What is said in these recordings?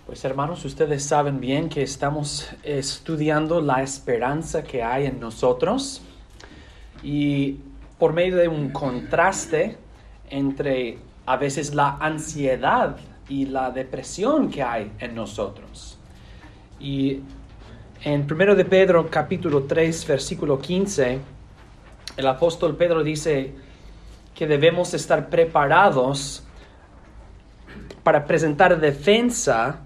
Pues hermanos, ustedes saben bien que estamos estudiando la esperanza que hay en nosotros y por medio de un contraste entre a veces la ansiedad y la depresión que hay en nosotros. Y en 1 de Pedro capítulo 3 versículo 15, el apóstol Pedro dice que debemos estar preparados para presentar defensa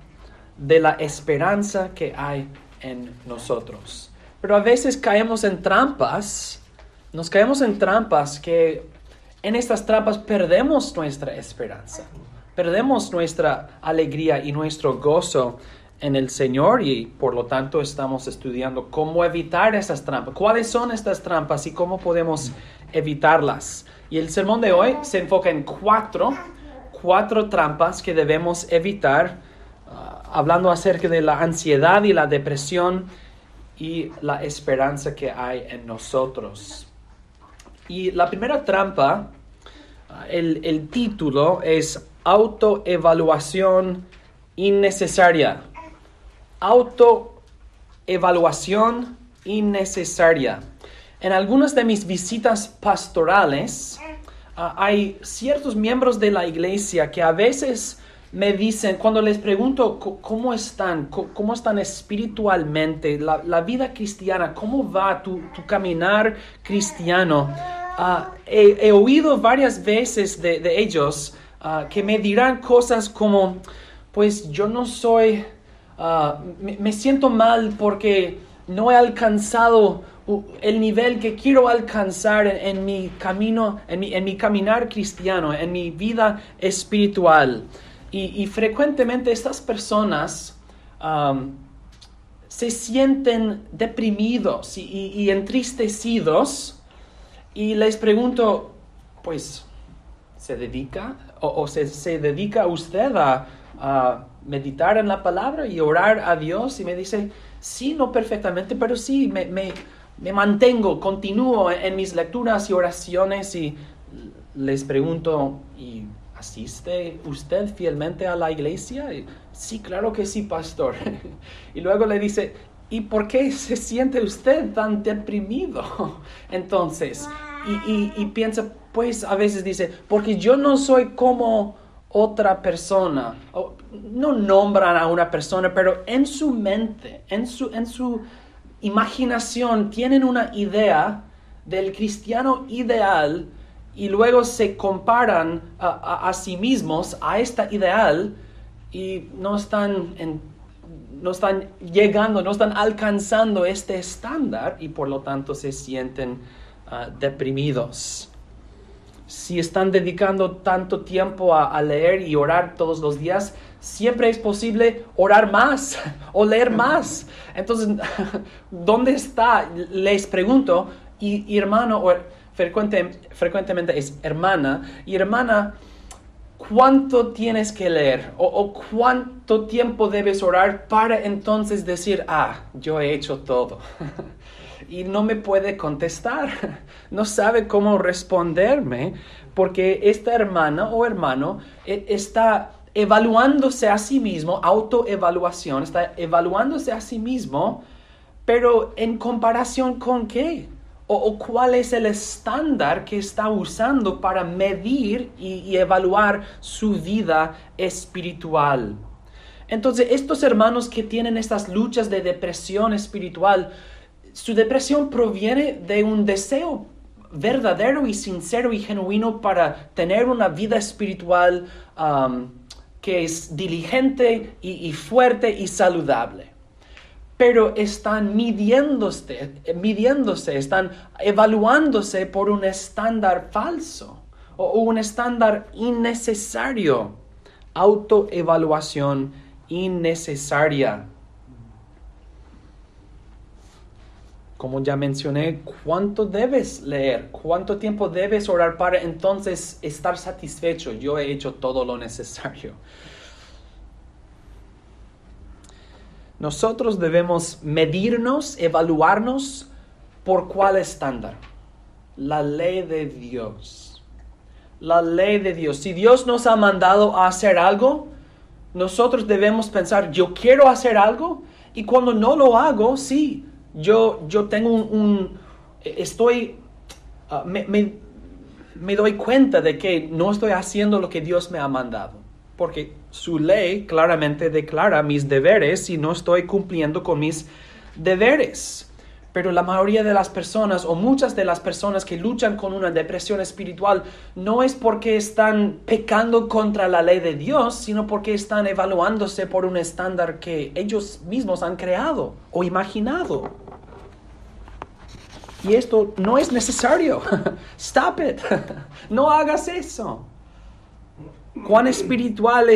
de la esperanza que hay en nosotros. Pero a veces caemos en trampas, que en estas trampas perdemos nuestra esperanza, perdemos nuestra alegría y nuestro gozo en el Señor y por lo tanto estamos estudiando cómo evitar esas trampas, cuáles son estas trampas y cómo podemos evitarlas. Y el sermón de hoy se enfoca en cuatro trampas que debemos evitar, hablando acerca de la ansiedad y la depresión y la esperanza que hay en nosotros. Y la primera trampa, el título es autoevaluación innecesaria. Autoevaluación innecesaria. En algunas de mis visitas pastorales, hay ciertos miembros de la iglesia que a veces me dicen, cuando les pregunto cómo están espiritualmente, la vida cristiana, cómo va tu caminar cristiano, he oído varias veces de ellos que me dirán cosas como, pues yo no soy, me siento mal porque no he alcanzado el nivel que quiero alcanzar en mi camino, en mi caminar cristiano, en mi vida espiritual. Y frecuentemente estas personas se sienten deprimidos y entristecidos y les pregunto, pues, ¿se dedica usted a meditar en la palabra y orar a Dios? Y me dice, sí, no perfectamente, pero sí, me mantengo, continúo en mis lecturas y oraciones y les pregunto, ¿y asiste usted fielmente a la iglesia? Y, sí, claro que sí, pastor. Y luego le dice, ¿y por qué se siente usted tan deprimido? Entonces, y piensa, pues a veces dice, porque yo no soy como otra persona. No nombran a una persona, pero en su mente, en su imaginación, tienen una idea del cristiano ideal y luego se comparan a sí mismos a esta ideal y no están llegando, no están alcanzando este estándar y por lo tanto se sienten deprimidos. Si están dedicando tanto tiempo a leer y orar todos los días, siempre es posible orar más o leer más. Entonces, ¿dónde está? Les pregunto, y hermano, o frecuentemente es hermana, y hermana, ¿cuánto tienes que leer? O ¿cuánto tiempo debes orar para entonces decir, yo he hecho todo? Y no me puede contestar, no sabe cómo responderme, porque esta hermana o hermano está evaluándose a sí mismo, autoevaluación, está evaluándose a sí mismo, pero ¿en comparación con qué? ¿O cuál es el estándar que está usando para medir y evaluar su vida espiritual? Entonces, estos hermanos que tienen estas luchas de depresión espiritual, su depresión proviene de un deseo verdadero y sincero y genuino para tener una vida espiritual que es diligente y fuerte y saludable. Pero están midiéndose, están evaluándose por un estándar falso o un estándar innecesario. Autoevaluación innecesaria. Como ya mencioné, ¿cuánto debes leer? ¿Cuánto tiempo debes orar para entonces estar satisfecho? Yo he hecho todo lo necesario. Nosotros debemos medirnos, evaluarnos por cuál estándar. La ley de Dios. La ley de Dios. Si Dios nos ha mandado a hacer algo, nosotros debemos pensar, yo quiero hacer algo, y cuando no lo hago, sí, yo tengo me doy cuenta de que no estoy haciendo lo que Dios me ha mandado, porque su ley claramente declara mis deberes y no estoy cumpliendo con mis deberes. Pero la mayoría de las personas, o muchas de las personas que luchan con una depresión espiritual, no es porque están pecando contra la ley de Dios, sino porque están evaluándose por un estándar que ellos mismos han creado o imaginado. Y esto no es necesario. Stop it. No hagas eso. ¿Cuán espiritual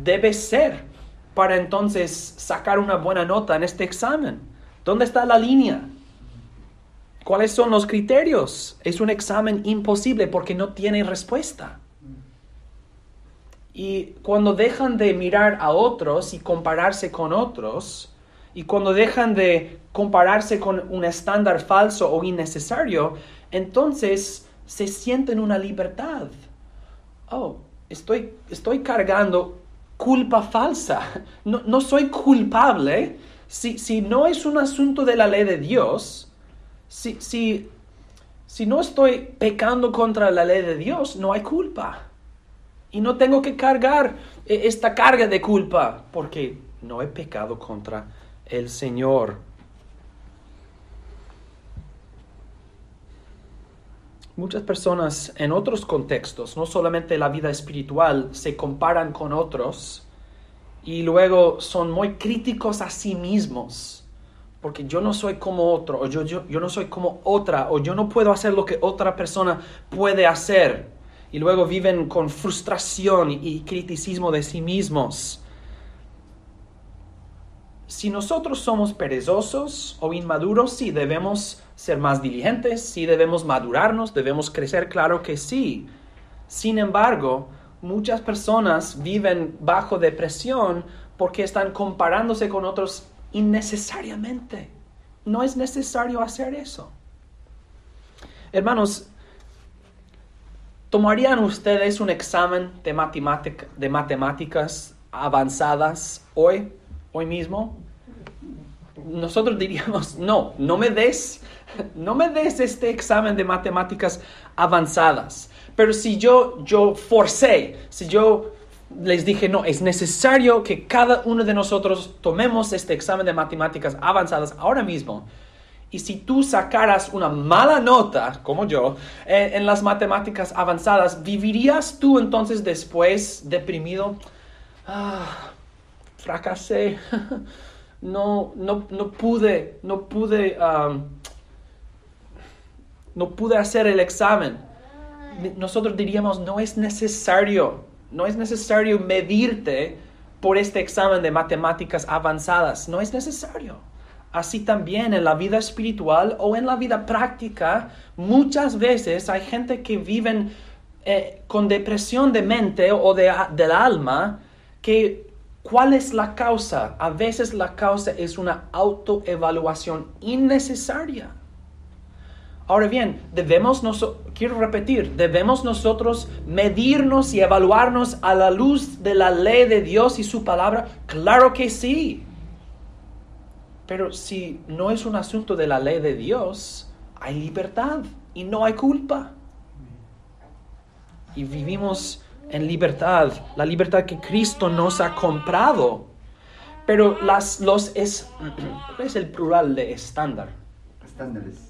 debes ser para entonces sacar una buena nota en este examen? ¿Dónde está la línea? ¿Cuáles son los criterios? Es un examen imposible porque no tiene respuesta. Y cuando dejan de mirar a otros y compararse con otros, y cuando dejan de compararse con un estándar falso o innecesario, entonces se sienten una libertad. Oh, estoy cargando culpa falsa. No soy culpable. Si no es un asunto de la ley de Dios, si no estoy pecando contra la ley de Dios, no hay culpa. Y no tengo que cargar esta carga de culpa porque no he pecado contra el Señor. Muchas personas en otros contextos, no solamente la vida espiritual, se comparan con otros y luego son muy críticos a sí mismos. Porque yo no soy como otro, o yo no soy como otra, o yo no puedo hacer lo que otra persona puede hacer. Y luego viven con frustración y criticismo de sí mismos. Si nosotros somos perezosos o inmaduros, sí debemos ser más diligentes, sí debemos madurarnos, debemos crecer, claro que sí. Sin embargo, muchas personas viven bajo depresión porque están comparándose con otros innecesariamente. No es necesario hacer eso. Hermanos, ¿tomarían ustedes un examen de matemáticas avanzadas hoy mismo? Nosotros diríamos, no me des este examen de matemáticas avanzadas. Pero si yo forcé, si yo les dije, no, es necesario que cada uno de nosotros tomemos este examen de matemáticas avanzadas ahora mismo. Y si tú sacaras una mala nota, como yo, en las matemáticas avanzadas, ¿vivirías tú entonces después deprimido? Fracasé. No pude hacer el examen. Nosotros diríamos, no es necesario medirte por este examen de matemáticas avanzadas. No es necesario. Así también en la vida espiritual o en la vida práctica, muchas veces hay gente que viven con depresión de mente o del alma, que ¿cuál es la causa? A veces la causa es una autoevaluación innecesaria. Ahora bien, debemos nosotros medirnos y evaluarnos a la luz de la ley de Dios y su palabra. Claro que sí. Pero si no es un asunto de la ley de Dios, hay libertad y no hay culpa. Y vivimos en libertad, la libertad que Cristo nos ha comprado. Pero ¿cuál es el plural de estándar?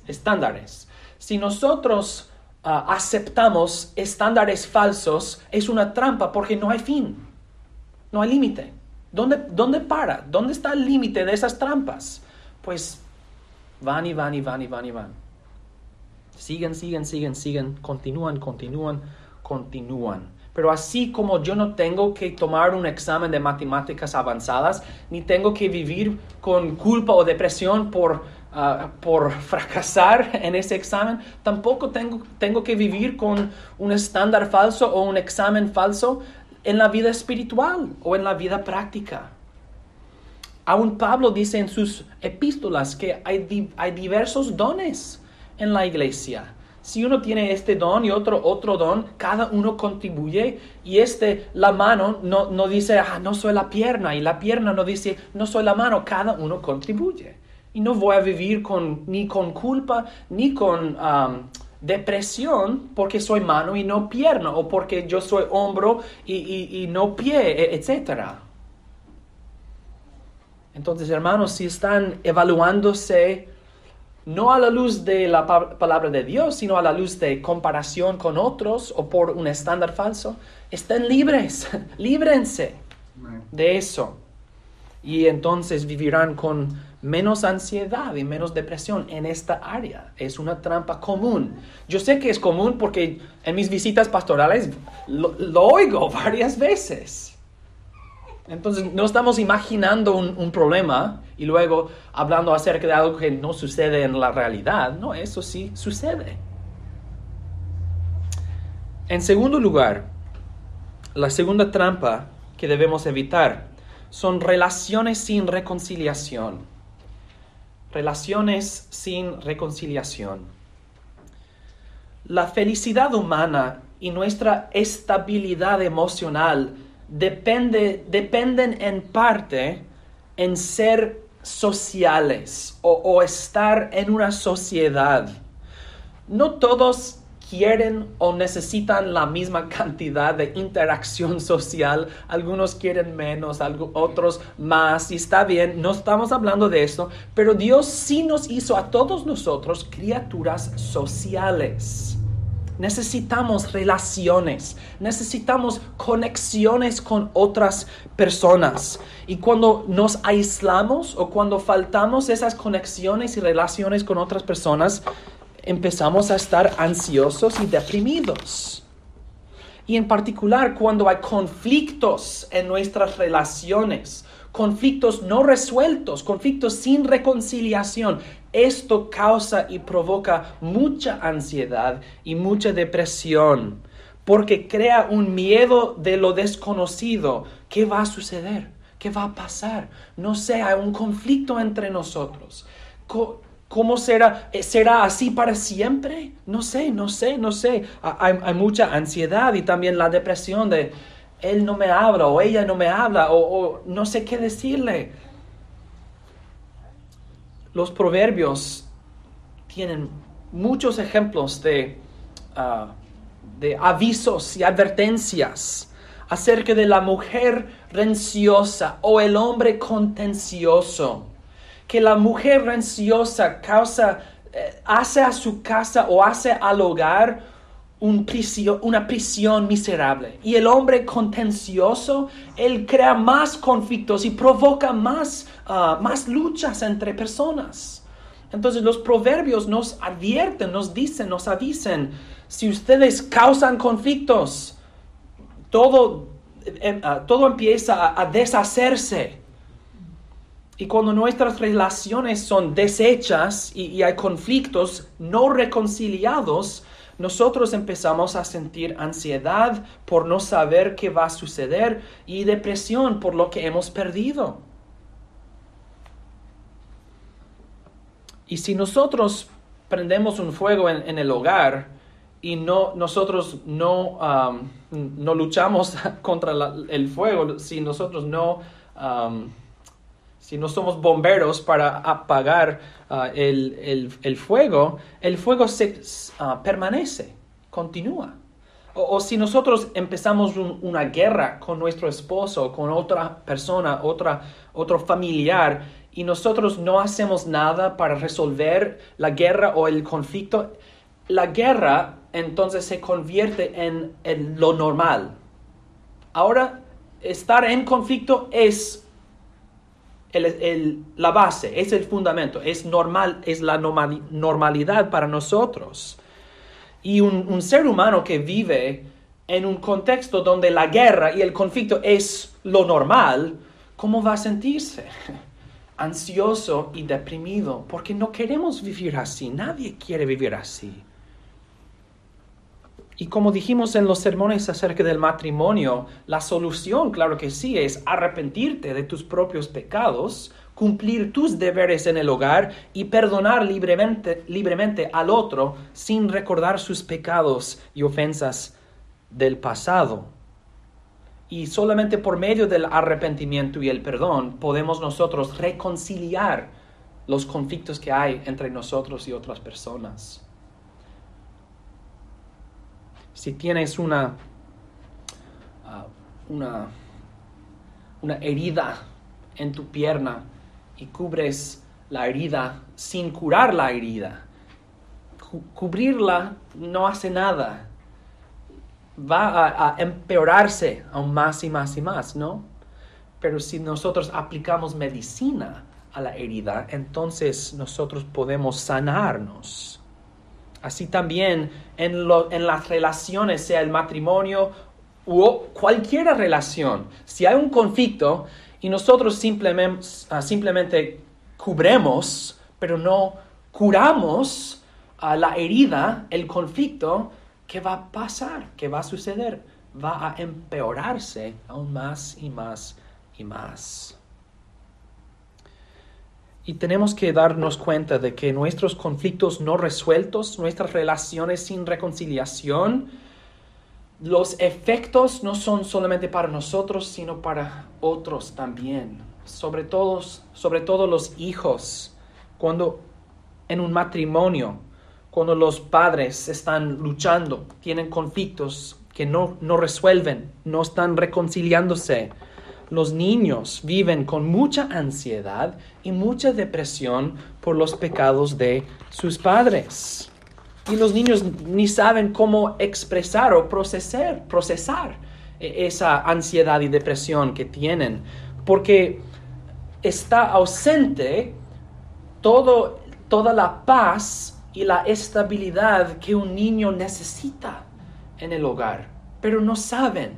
Estándares. Si nosotros aceptamos estándares falsos, es una trampa porque no hay fin, no hay límite. ¿Dónde para? ¿Dónde está el límite de esas trampas? Pues van y van y van y van y van. Siguen, continúan. Pero así como yo no tengo que tomar un examen de matemáticas avanzadas, ni tengo que vivir con culpa o depresión por fracasar en ese examen, tampoco tengo que vivir con un estándar falso o un examen falso en la vida espiritual o en la vida práctica. Aún Pablo dice en sus epístolas que hay diversos dones en la iglesia. Si uno tiene este don y otro don, cada uno contribuye. Y la mano no dice, no soy la pierna. Y la pierna no dice, no soy la mano. Cada uno contribuye. Y no voy a vivir ni con culpa, ni con depresión, porque soy mano y no pierna. O porque yo soy hombro y no pie, etc. Entonces, hermanos, si están evaluándose no a la luz de la palabra de Dios, sino a la luz de comparación con otros o por un estándar falso, estén libres, líbrense de eso. Y entonces vivirán con menos ansiedad y menos depresión en esta área. Es una trampa común. Yo sé que es común porque en mis visitas pastorales lo oigo varias veces. Entonces no estamos imaginando un problema y luego hablando acerca de algo que no sucede en la realidad. No, eso sí sucede. En segundo lugar, la segunda trampa que debemos evitar son relaciones sin reconciliación. Relaciones sin reconciliación. La felicidad humana y nuestra estabilidad emocional dependen en parte en ser sociales o estar en una sociedad. No todos quieren o necesitan la misma cantidad de interacción social. Algunos quieren menos, otros más, y está bien, no estamos hablando de esto, pero Dios sí nos hizo a todos nosotros criaturas sociales. Necesitamos relaciones, necesitamos conexiones con otras personas. Y cuando nos aislamos o cuando faltamos esas conexiones y relaciones con otras personas, empezamos a estar ansiosos y deprimidos. Y en particular cuando hay conflictos en nuestras relaciones, conflictos no resueltos, conflictos sin reconciliación, esto causa y provoca mucha ansiedad y mucha depresión, porque crea un miedo de lo desconocido. ¿Qué va a suceder? ¿Qué va a pasar? No sé, hay un conflicto entre nosotros. ¿Cómo será? ¿Será así para siempre? No sé. Hay mucha ansiedad y también la depresión de él no me habla o ella no me habla o no sé qué decirle. Los proverbios tienen muchos ejemplos de avisos y advertencias acerca de la mujer renciosa o el hombre contencioso. Que la mujer renciosa hace a su casa o hace al hogar una prisión miserable. Y el hombre contencioso, él crea más conflictos y provoca más luchas entre personas. Entonces los proverbios nos advierten, nos dicen, nos avisen, si ustedes causan conflictos, todo empieza a deshacerse. Y cuando nuestras relaciones son deshechas y hay conflictos no reconciliados, nosotros empezamos a sentir ansiedad por no saber qué va a suceder y depresión por lo que hemos perdido. Y si nosotros prendemos un fuego en el hogar y nosotros no luchamos contra el fuego, si nosotros no somos bomberos para apagar el fuego permanece, continúa. O si nosotros empezamos una guerra con nuestro esposo, con otra persona, otro familiar, y nosotros no hacemos nada para resolver la guerra o el conflicto, la guerra entonces se convierte en lo normal. Ahora, estar en conflicto es la base, es el fundamento, es normal, es la normalidad para nosotros. Y un ser humano que vive en un contexto donde la guerra y el conflicto es lo normal, ¿cómo va a sentirse? Ansioso y deprimido, porque no queremos vivir así, nadie quiere vivir así. Y como dijimos en los sermones acerca del matrimonio, la solución, claro que sí, es arrepentirte de tus propios pecados, cumplir tus deberes en el hogar y perdonar libremente al otro sin recordar sus pecados y ofensas del pasado. Y solamente por medio del arrepentimiento y el perdón podemos nosotros reconciliar los conflictos que hay entre nosotros y otras personas. Si tienes una herida en tu pierna y cubres la herida sin curar la herida, cubrirla no hace nada. Va a empeorarse aún más y más y más, ¿no? Pero si nosotros aplicamos medicina a la herida, entonces nosotros podemos sanarnos. Así también en las relaciones, sea el matrimonio o cualquier relación, si hay un conflicto y nosotros simplemente cubremos, pero no curamos la herida, el conflicto, ¿qué va a pasar? ¿Qué va a suceder? Va a empeorarse aún más y más y más. Y tenemos que darnos cuenta de que nuestros conflictos no resueltos, nuestras relaciones sin reconciliación, los efectos no son solamente para nosotros, sino para otros también. Sobre todo los hijos. Cuando en un matrimonio, cuando los padres están luchando, tienen conflictos que no resuelven, no están reconciliándose. Los niños viven con mucha ansiedad y mucha depresión por los pecados de sus padres. Y los niños ni saben cómo expresar o procesar esa ansiedad y depresión que tienen, porque está ausente toda la paz y la estabilidad que un niño necesita en el hogar, pero no saben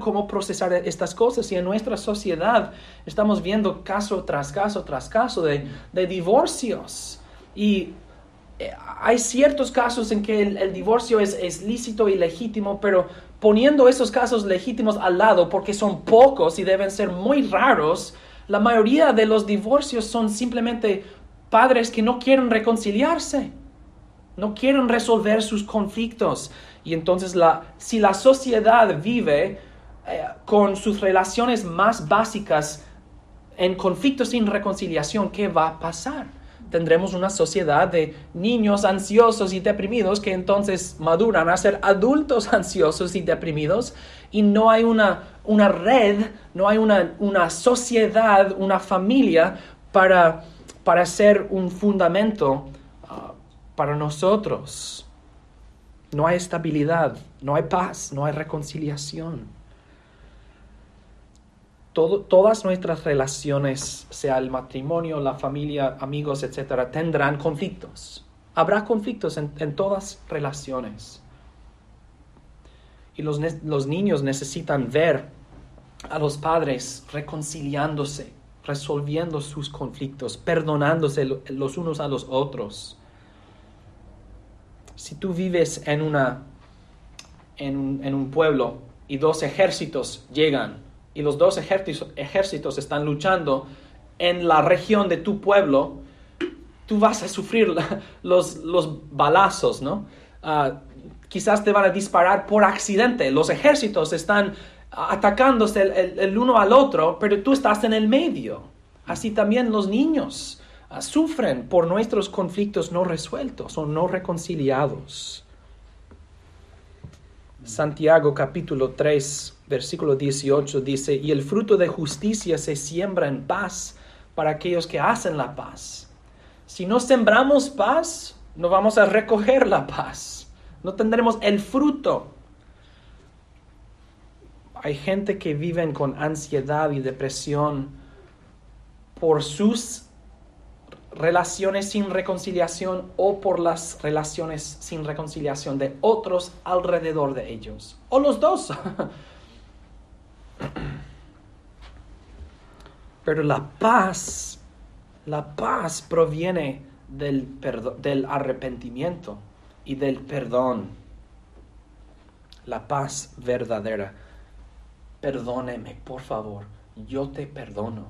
cómo procesar estas cosas. Y en nuestra sociedad estamos viendo caso tras caso de divorcios. Y hay ciertos casos en que el divorcio es lícito y legítimo, pero poniendo esos casos legítimos al lado, porque son pocos y deben ser muy raros, la mayoría de los divorcios son simplemente padres que no quieren reconciliarse, no quieren resolver sus conflictos. Y entonces si la sociedad vive con sus relaciones más básicas en conflictos sin reconciliación, ¿qué va a pasar? Tendremos una sociedad de niños ansiosos y deprimidos que entonces maduran a ser adultos ansiosos y deprimidos, y no hay una red, no hay una sociedad, una familia para ser un fundamento para nosotros. No hay estabilidad, no hay paz, no hay reconciliación. Todas nuestras relaciones, sea el matrimonio, la familia, amigos, etc., tendrán conflictos. Habrá conflictos en todas relaciones. Y los niños necesitan ver a los padres reconciliándose, resolviendo sus conflictos, perdonándose los unos a los otros. Si tú vives en un pueblo y 2 ejércitos llegan, y los 2 ejércitos están luchando en la región de tu pueblo, tú vas a sufrir los balazos, ¿no? Quizás te van a disparar por accidente. Los ejércitos están atacándose el uno al otro, pero tú estás en el medio. Así también los niños sufren por nuestros conflictos no resueltos o no reconciliados. Santiago capítulo 3, versículo 18 dice: y el fruto de justicia se siembra en paz para aquellos que hacen la paz. Si no sembramos paz, no vamos a recoger la paz. No tendremos el fruto. Hay gente que vive con ansiedad y depresión por sus relaciones sin reconciliación o por las relaciones sin reconciliación de otros alrededor de ellos, o los dos. Pero la paz proviene del arrepentimiento y del perdón. La paz verdadera. Perdóneme, por favor, yo te perdono.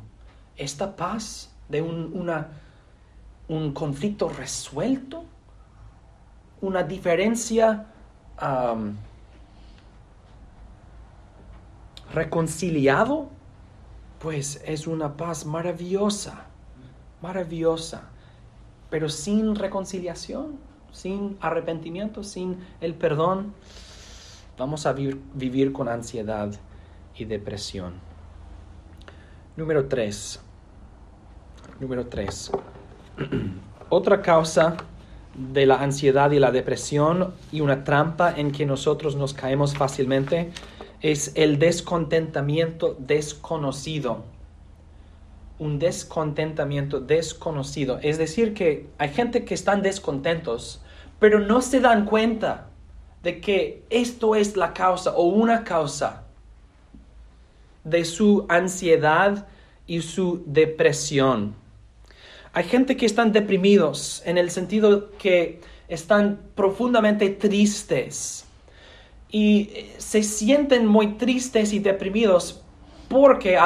esta paz de un conflicto resuelto, una diferencia reconciliado, pues es una paz maravillosa, maravillosa, pero sin reconciliación, sin arrepentimiento, sin el perdón, vamos a vivir con ansiedad y depresión. Número 3. Otra causa de la ansiedad y la depresión y una trampa en que nosotros nos caemos fácilmente es el descontentamiento desconocido. Un descontentamiento desconocido. Es decir, que hay gente que están descontentos, pero no se dan cuenta de que esto es la causa o una causa de su ansiedad y su depresión. Hay gente que están deprimidos en el sentido que están profundamente tristes y se sienten muy tristes y deprimidos porque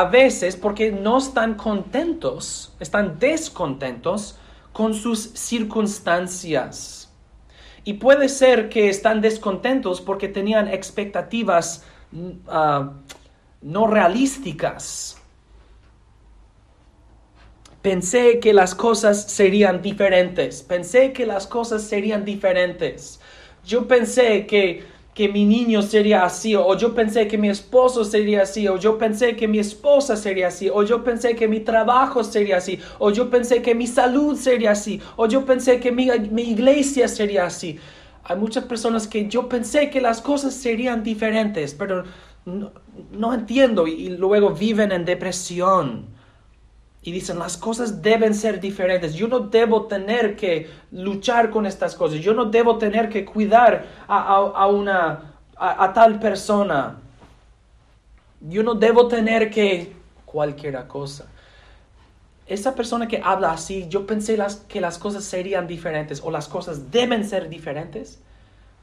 no están contentos, están descontentos con sus circunstancias. Y puede ser que están descontentos porque tenían expectativas no realísticas. Pensé que las cosas serían diferentes. Yo pensé que mi niño sería así, o yo pensé que mi esposo sería así, o yo pensé que mi esposa sería así, o yo pensé que mi trabajo sería así, o yo pensé que mi salud sería así, o yo pensé que mi iglesia sería así. Hay muchas personas que yo pensé que las cosas serían diferentes, pero no entiendo y luego viven en depresión. Y dicen, las cosas deben ser diferentes. Yo no debo tener que luchar con estas cosas. Yo no debo tener que cuidar a tal persona. Yo no debo tener que cualquier cosa. Esa persona que habla así, yo pensé que las cosas serían diferentes o las cosas deben ser diferentes.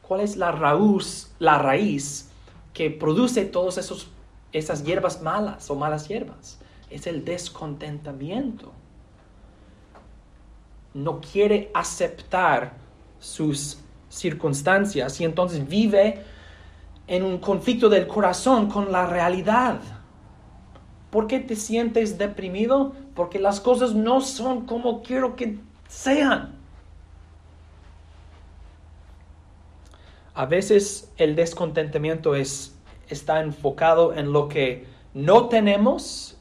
¿Cuál es la raíz que produce todas esas hierbas malas o malas hierbas? Es el descontentamiento. No quiere aceptar sus circunstancias y entonces vive en un conflicto del corazón con la realidad. ¿Por qué te sientes deprimido? Porque las cosas no son como quiero que sean. A veces el descontentamiento está enfocado en lo que no tenemos.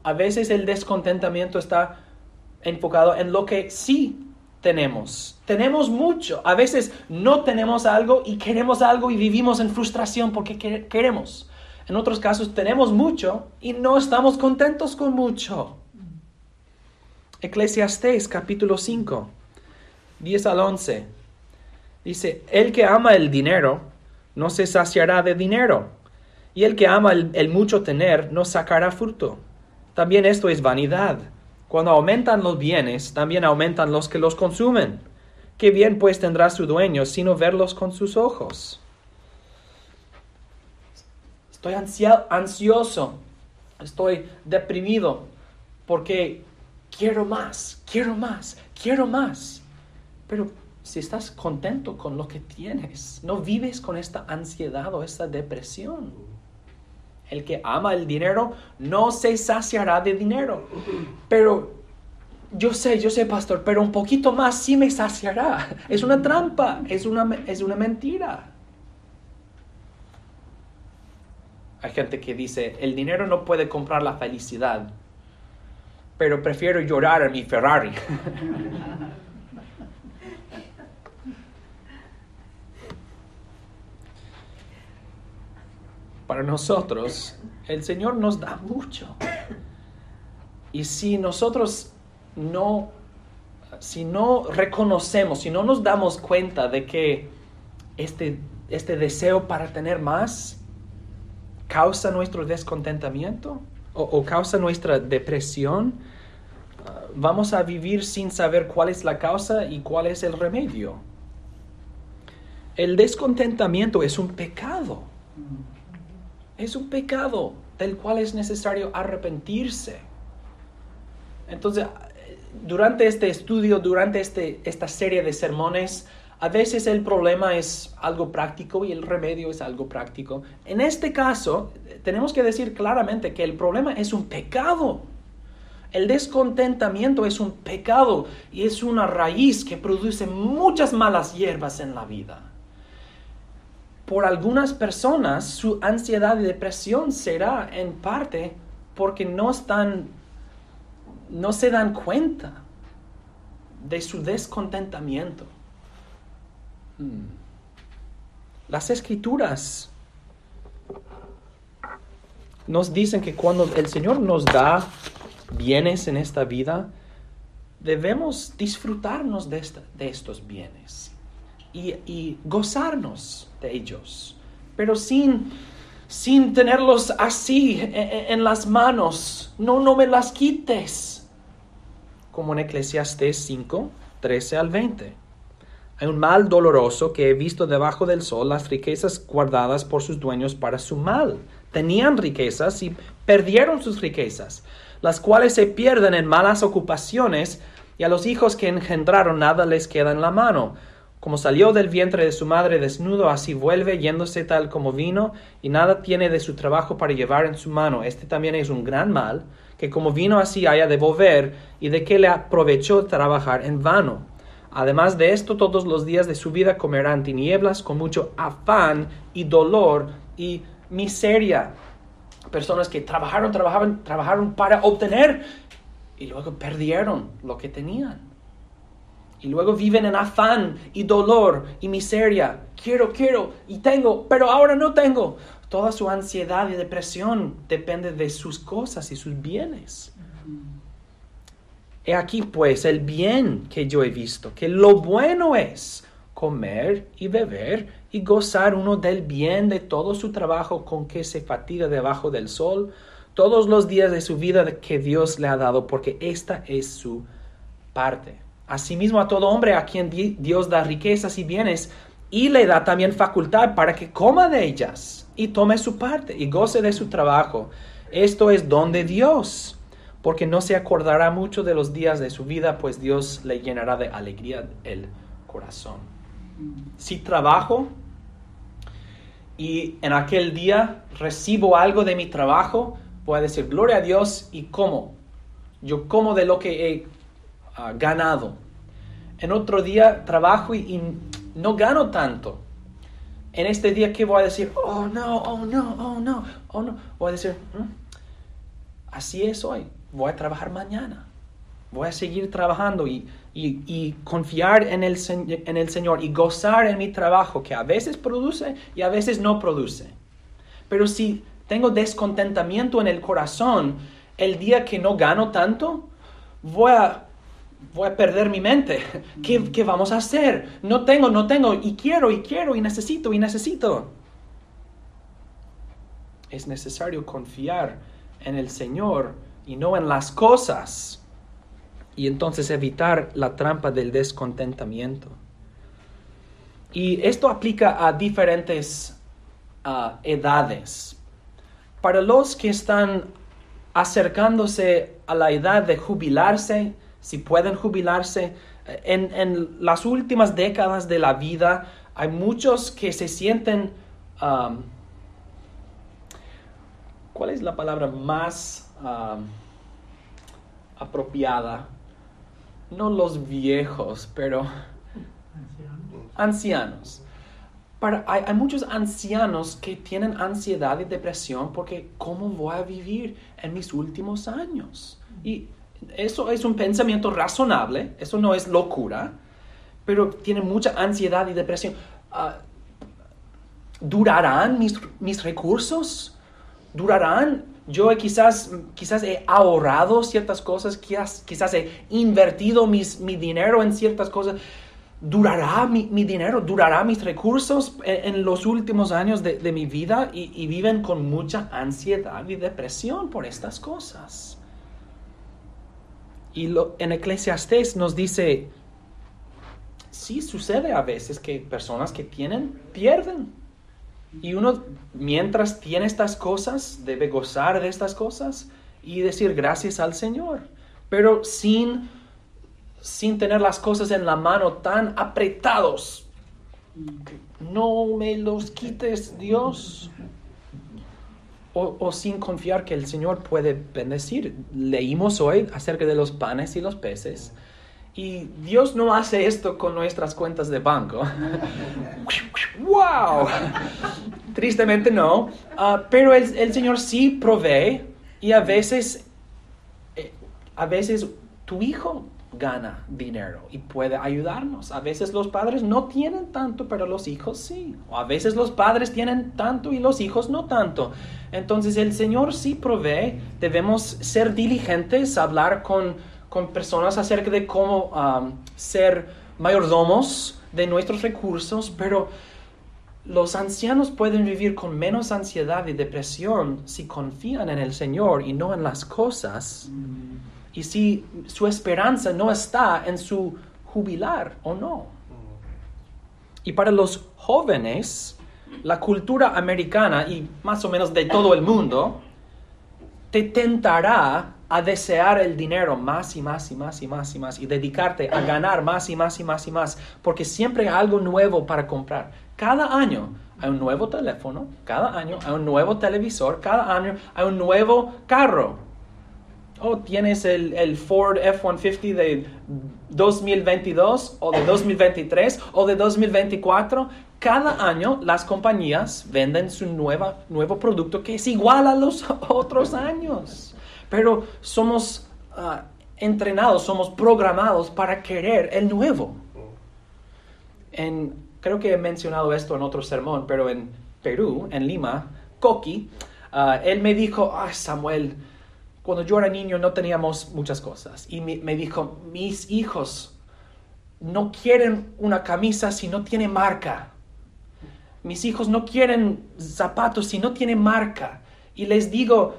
A veces el descontentamiento está enfocado en lo que sí tenemos. Tenemos mucho. A veces no tenemos algo y queremos algo y vivimos en frustración porque queremos. En otros casos tenemos mucho y no estamos contentos con mucho. Eclesiastés capítulo 5, 10 al 11. Dice, el que ama el dinero no se saciará de dinero, y el que ama el mucho tener no sacará fruto. También esto es vanidad. Cuando aumentan los bienes, también aumentan los que los consumen. ¿Qué bien pues tendrá su dueño sino verlos con sus ojos? Estoy ansioso, estoy deprimido, porque quiero más. Pero si estás contento con lo que tienes, no vives con esta ansiedad o esta depresión. El que ama el dinero no se saciará de dinero. Pero yo sé, pastor, pero un poquito más sí me saciará. Es una trampa, es una mentira. Hay gente que dice, el dinero no puede comprar la felicidad, pero prefiero llorar en mi Ferrari. Para nosotros, el Señor nos da mucho. Y si nosotros no reconocemos, si no nos damos cuenta de que este deseo para tener más causa nuestro descontentamiento o causa nuestra depresión, vamos a vivir sin saber cuál es la causa y cuál es el remedio. El descontentamiento es un pecado. Es un pecado del cual es necesario arrepentirse. Entonces, durante este estudio, durante esta serie de sermones, a veces el problema es algo práctico y el remedio es algo práctico. En este caso, tenemos que decir claramente que el problema es un pecado. El descontentamiento es un pecado y es una raíz que produce muchas malas hierbas en la vida. Por algunas personas, su ansiedad y depresión será en parte porque no se dan cuenta de su descontentamiento. Las Escrituras nos dicen que cuando el Señor nos da bienes en esta vida, debemos disfrutarnos de estos bienes y gozarnos de ellos, pero sin tenerlos así en las manos. No me las quites. Como en Eclesiastés 5, 13 al 20. Hay un mal doloroso que he visto debajo del sol, las riquezas guardadas por sus dueños para su mal. Tenían riquezas y perdieron sus riquezas, las cuales se pierden en malas ocupaciones, y a los hijos que engendraron nada les queda en la mano. Como salió del vientre de su madre desnudo, así vuelve, yéndose tal como vino, y nada tiene de su trabajo para llevar en su mano. Este también es un gran mal, que como vino así haya de volver, y de qué le aprovechó trabajar en vano. Además de esto, todos los días de su vida comerán tinieblas con mucho afán y dolor y miseria. Personas que trabajaron para obtener y luego perdieron lo que tenían. Y luego viven en afán y dolor y miseria. Quiero y tengo, pero ahora no tengo. Toda su ansiedad y depresión depende de sus cosas y sus bienes. He aquí pues el bien que yo he visto, que lo bueno es comer y beber y gozar uno del bien de todo su trabajo con que se fatiga debajo del sol todos los días de su vida que Dios le ha dado, porque esta es su parte. Asimismo a todo hombre a quien Dios da riquezas y bienes, y le da también facultad para que coma de ellas y tome su parte y goce de su trabajo. Esto es don de Dios, porque no se acordará mucho de los días de su vida, pues Dios le llenará de alegría el corazón. Si trabajo y en aquel día recibo algo de mi trabajo, voy a decir gloria a Dios y como. Yo como de lo que he ganado. En otro día trabajo y no gano tanto. En este día, ¿qué voy a decir? Oh no. Voy a decir, así es hoy. Voy a trabajar mañana. Voy a seguir trabajando y confiar en el Señor y gozar en mi trabajo, que a veces produce y a veces no produce. Pero si tengo descontentamiento en el corazón, el día que no gano tanto, voy a perder mi mente. ¿Qué vamos a hacer? No tengo, y quiero, y necesito. Es necesario confiar en el Señor y no en las cosas, y entonces evitar la trampa del descontentamiento. Y esto aplica a diferentes edades. Para los que están acercándose a la edad de jubilarse, si pueden jubilarse, en las últimas décadas de la vida, hay muchos que se sienten, ¿cuál es la palabra más apropiada? No los viejos, pero ancianos. Hay muchos ancianos que tienen ansiedad y depresión porque ¿cómo voy a vivir en mis últimos años? Y eso es un pensamiento razonable, eso no es locura, pero tienen mucha ansiedad y depresión. ¿Durarán mis recursos? ¿Durarán? Yo quizás he ahorrado ciertas cosas, quizás he invertido mi dinero en ciertas cosas. ¿Durará mi dinero? ¿Durará mis recursos en los últimos años de mi vida? Y viven con mucha ansiedad y depresión por estas cosas. Y en Eclesiastés nos dice, sí sucede a veces que personas que tienen, pierden. Y uno, mientras tiene estas cosas, debe gozar de estas cosas y decir gracias al Señor. pero sin tener las cosas en la mano tan apretados. No me los quites, Dios. O sin confiar que el Señor puede bendecir. Leímos hoy acerca de los panes y los peces. Y Dios no hace esto con nuestras cuentas de banco. ¡Wow! Tristemente no. Pero el Señor sí provee. Y a veces tu hijo gana dinero y puede ayudarnos. A veces los padres no tienen tanto, pero los hijos sí. O a veces los padres tienen tanto y los hijos no tanto. Entonces el Señor sí provee. Debemos ser diligentes, hablar con personas acerca de cómo ser mayordomos de nuestros recursos, pero los ancianos pueden vivir con menos ansiedad y depresión si confían en el Señor y no en las cosas. Y si su esperanza no está en su jubilar o no. Y para los jóvenes, la cultura americana y más o menos de todo el mundo te tentará a desear el dinero más y más y más y más y más y dedicarte a ganar más y más y más y más, porque siempre hay algo nuevo para comprar. Cada año hay un nuevo teléfono, cada año hay un nuevo televisor, cada año hay un nuevo carro. Tienes el Ford F-150 de 2022 o de 2023 o de 2024. Cada año las compañías venden su nuevo producto que es igual a los otros años. Pero somos entrenados, somos programados para querer el nuevo. Creo que he mencionado esto en otro sermón, pero en Perú, en Lima, Coqui, él me dijo, Samuel, cuando yo era niño no teníamos muchas cosas. Y me dijo, mis hijos no quieren una camisa si no tiene marca. Mis hijos no quieren zapatos si no tiene marca. Y les digo,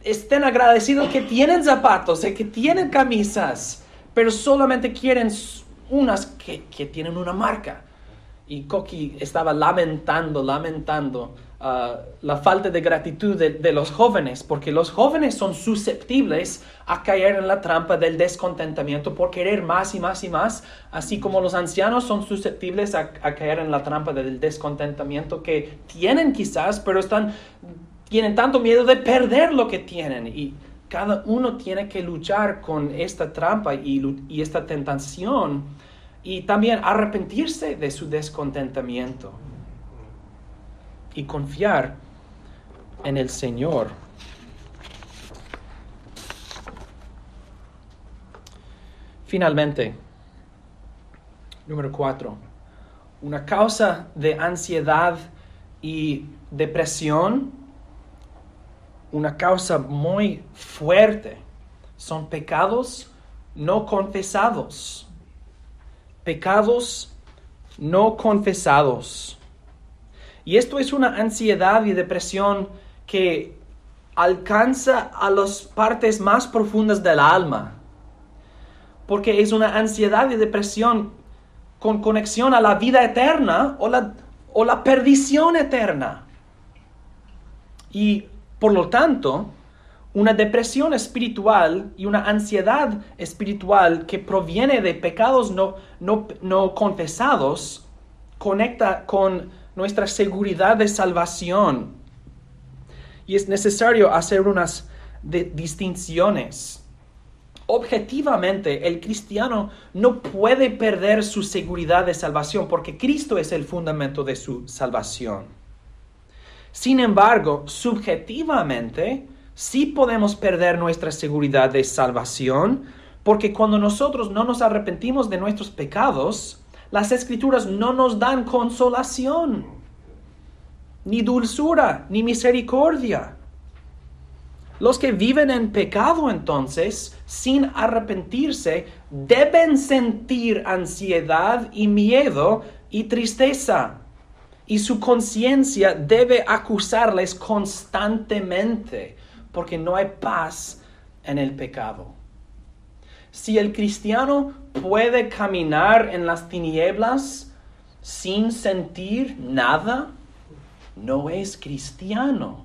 estén agradecidos que tienen zapatos, que tienen camisas, pero solamente quieren unas que tienen una marca. Y Coqui estaba lamentando la falta de gratitud de los jóvenes, porque los jóvenes son susceptibles a caer en la trampa del descontentamiento por querer más y más y más, así como los ancianos son susceptibles a caer en la trampa del descontentamiento que tienen quizás, pero tienen tanto miedo de perder lo que tienen. Y cada uno tiene que luchar con esta trampa y esta tentación y también arrepentirse de su descontentamiento y confiar en el Señor. Finalmente, número 4, una causa de ansiedad y depresión, una causa muy fuerte, son pecados no confesados. Pecados no confesados. Y esto es una ansiedad y depresión que alcanza a las partes más profundas del alma. Porque es una ansiedad y depresión con conexión a la vida eterna o la perdición eterna. Y por lo tanto, una depresión espiritual y una ansiedad espiritual que proviene de pecados no confesados conecta con nuestra seguridad de salvación. Y es necesario hacer unas distinciones. Objetivamente, el cristiano no puede perder su seguridad de salvación porque Cristo es el fundamento de su salvación. Sin embargo, subjetivamente, sí podemos perder nuestra seguridad de salvación porque cuando nosotros no nos arrepentimos de nuestros pecados, las Escrituras no nos dan consolación, ni dulzura, ni misericordia. Los que viven en pecado, entonces, sin arrepentirse, deben sentir ansiedad y miedo y tristeza. Y su conciencia debe acusarles constantemente, porque no hay paz en el pecado. Si el cristiano puede caminar en las tinieblas sin sentir nada, no es cristiano.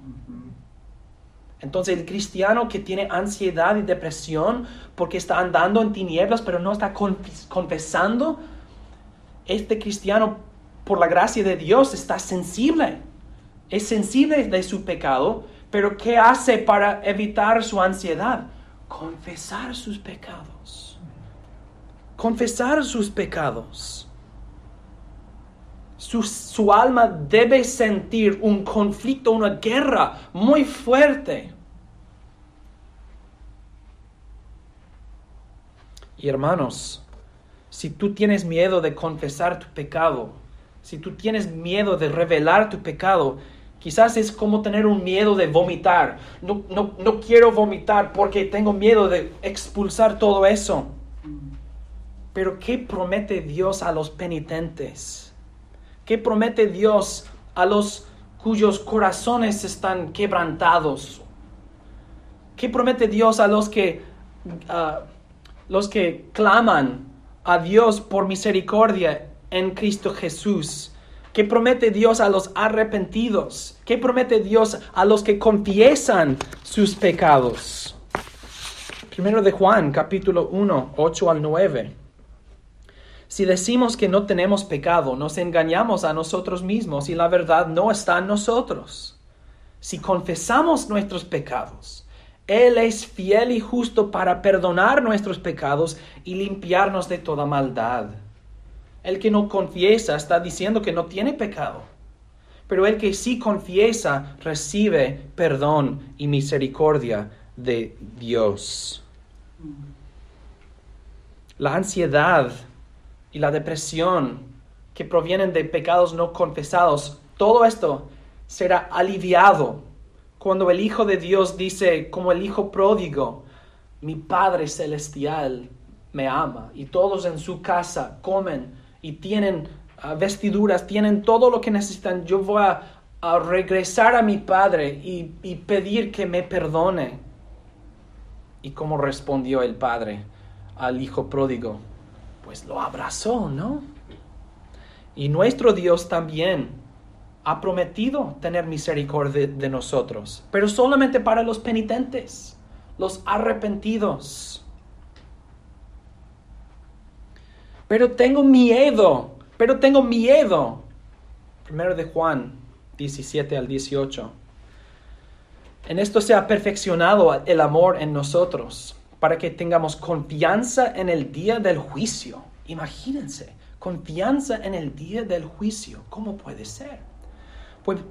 Entonces el cristiano que tiene ansiedad y depresión porque está andando en tinieblas pero no está confesando, este cristiano por la gracia de Dios está sensible. Es sensible de su pecado, pero ¿qué hace para evitar su ansiedad? Confesar sus pecados. Confesar sus pecados. Su alma debe sentir un conflicto, una guerra muy fuerte. Y hermanos, si tú tienes miedo de confesar tu pecado, si tú tienes miedo de revelar tu pecado, quizás es como tener un miedo de vomitar. No quiero vomitar porque tengo miedo de expulsar todo eso. Pero ¿qué promete Dios a los penitentes? ¿Qué promete Dios a los cuyos corazones están quebrantados? ¿Qué promete Dios a los que claman a Dios por misericordia en Cristo Jesús? ¿Qué promete Dios a los arrepentidos? ¿Qué promete Dios a los que confiesan sus pecados? Primero de Juan, capítulo 1, 8 al 9. Si decimos que no tenemos pecado, nos engañamos a nosotros mismos y la verdad no está en nosotros. Si confesamos nuestros pecados, Él es fiel y justo para perdonar nuestros pecados y limpiarnos de toda maldad. El que no confiesa está diciendo que no tiene pecado, pero el que sí confiesa recibe perdón y misericordia de Dios. La ansiedad y la depresión que provienen de pecados no confesados, todo esto será aliviado cuando el Hijo de Dios dice, como el Hijo pródigo, mi Padre Celestial me ama, y todos en su casa comen y tienen vestiduras, tienen todo lo que necesitan. Yo voy a regresar a mi Padre y pedir que me perdone. ¿Y cómo respondió el Padre al Hijo pródigo? Pues lo abrazó, ¿no? Y nuestro Dios también ha prometido tener misericordia de nosotros, pero solamente para los penitentes, los arrepentidos. Pero tengo miedo. Primero de Juan 17 al 18. En esto se ha perfeccionado el amor en nosotros, para que tengamos confianza en el día del juicio. Imagínense, confianza en el día del juicio. ¿Cómo puede ser?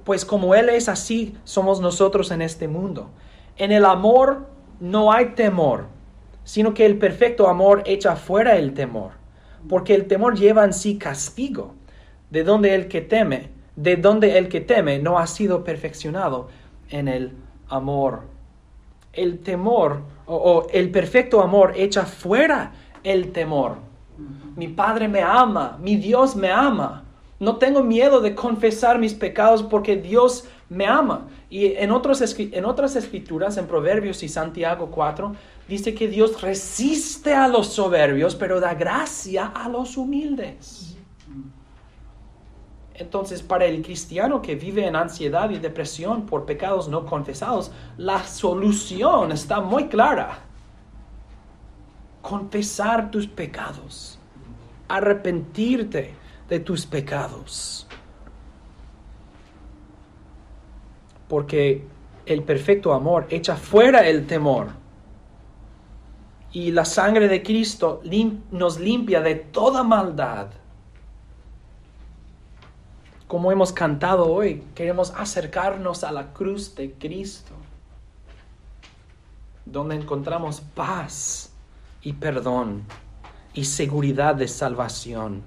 Pues como Él es, así somos nosotros en este mundo. En el amor no hay temor, sino que el perfecto amor echa fuera el temor, porque el temor lleva en sí castigo, de donde el que teme no ha sido perfeccionado en el amor. El temor o el perfecto amor echa fuera el temor. Mi Padre me ama, mi Dios me ama. No tengo miedo de confesar mis pecados porque Dios me ama. Y en otras escrituras, en Proverbios y Santiago 4, dice que Dios resiste a los soberbios, pero da gracia a los humildes. Entonces, para el cristiano que vive en ansiedad y depresión por pecados no confesados, la solución está muy clara. Confesar tus pecados. Arrepentirte de tus pecados. Porque el perfecto amor echa fuera el temor. Y la sangre de Cristo nos limpia de toda maldad. Como hemos cantado hoy, queremos acercarnos a la cruz de Cristo, donde encontramos paz y perdón y seguridad de salvación.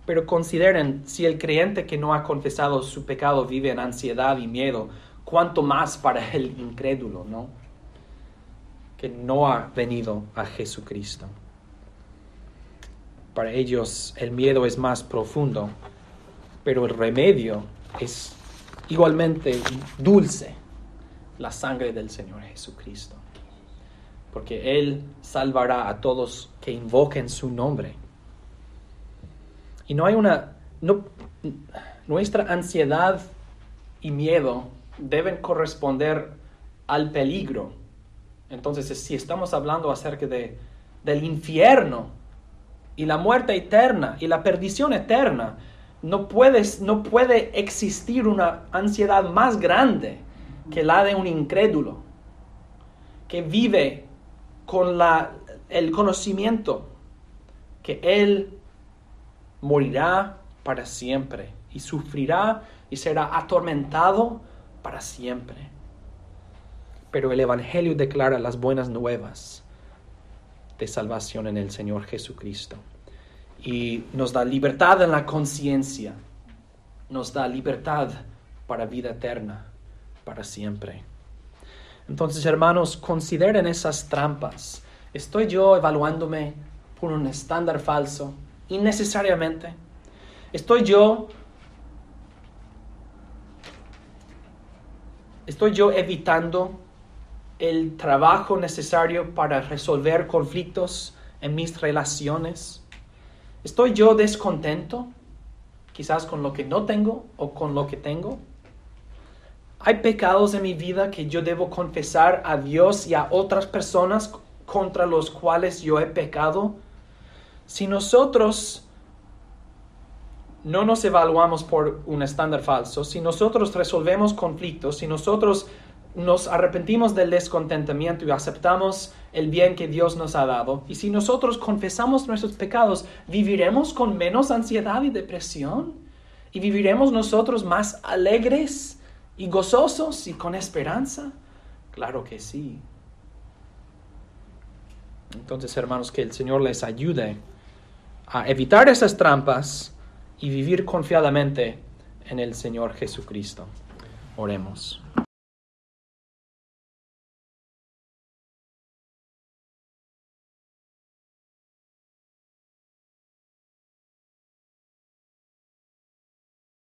Pero consideren, si el creyente que no ha confesado su pecado vive en ansiedad y miedo, cuánto más para el incrédulo, ¿no? Que no ha venido a Jesucristo. Para ellos el miedo es más profundo, pero el remedio es igualmente dulce, la sangre del Señor Jesucristo. Porque Él salvará a todos que invoquen su nombre. Y nuestra ansiedad y miedo deben corresponder al peligro. Entonces, si estamos hablando acerca del infierno y la muerte eterna y la perdición eterna, no puede existir una ansiedad más grande que la de un incrédulo que vive con el conocimiento que él morirá para siempre y sufrirá y será atormentado para siempre. Pero el Evangelio declara las buenas nuevas de salvación en el Señor Jesucristo y nos da libertad en la conciencia, nos da libertad para vida eterna, para siempre. Entonces, hermanos, consideren esas trampas. ¿Estoy yo evaluándome por un estándar falso? Innecesariamente. ¿Estoy yo evitando el trabajo necesario para resolver conflictos en mis relaciones? ¿Estoy yo descontento, quizás con lo que no tengo o con lo que tengo? ¿Hay pecados en mi vida que yo debo confesar a Dios y a otras personas contra los cuales yo he pecado? Si nosotros no nos evaluamos por un estándar falso, si nosotros resolvemos conflictos, si nosotros nos arrepentimos del descontentamiento y aceptamos el bien que Dios nos ha dado, y si nosotros confesamos nuestros pecados, ¿viviremos con menos ansiedad y depresión? ¿Y viviremos nosotros más alegres y gozosos y con esperanza? Claro que sí. Entonces, hermanos, que el Señor les ayude a evitar esas trampas y vivir confiadamente en el Señor Jesucristo. Oremos.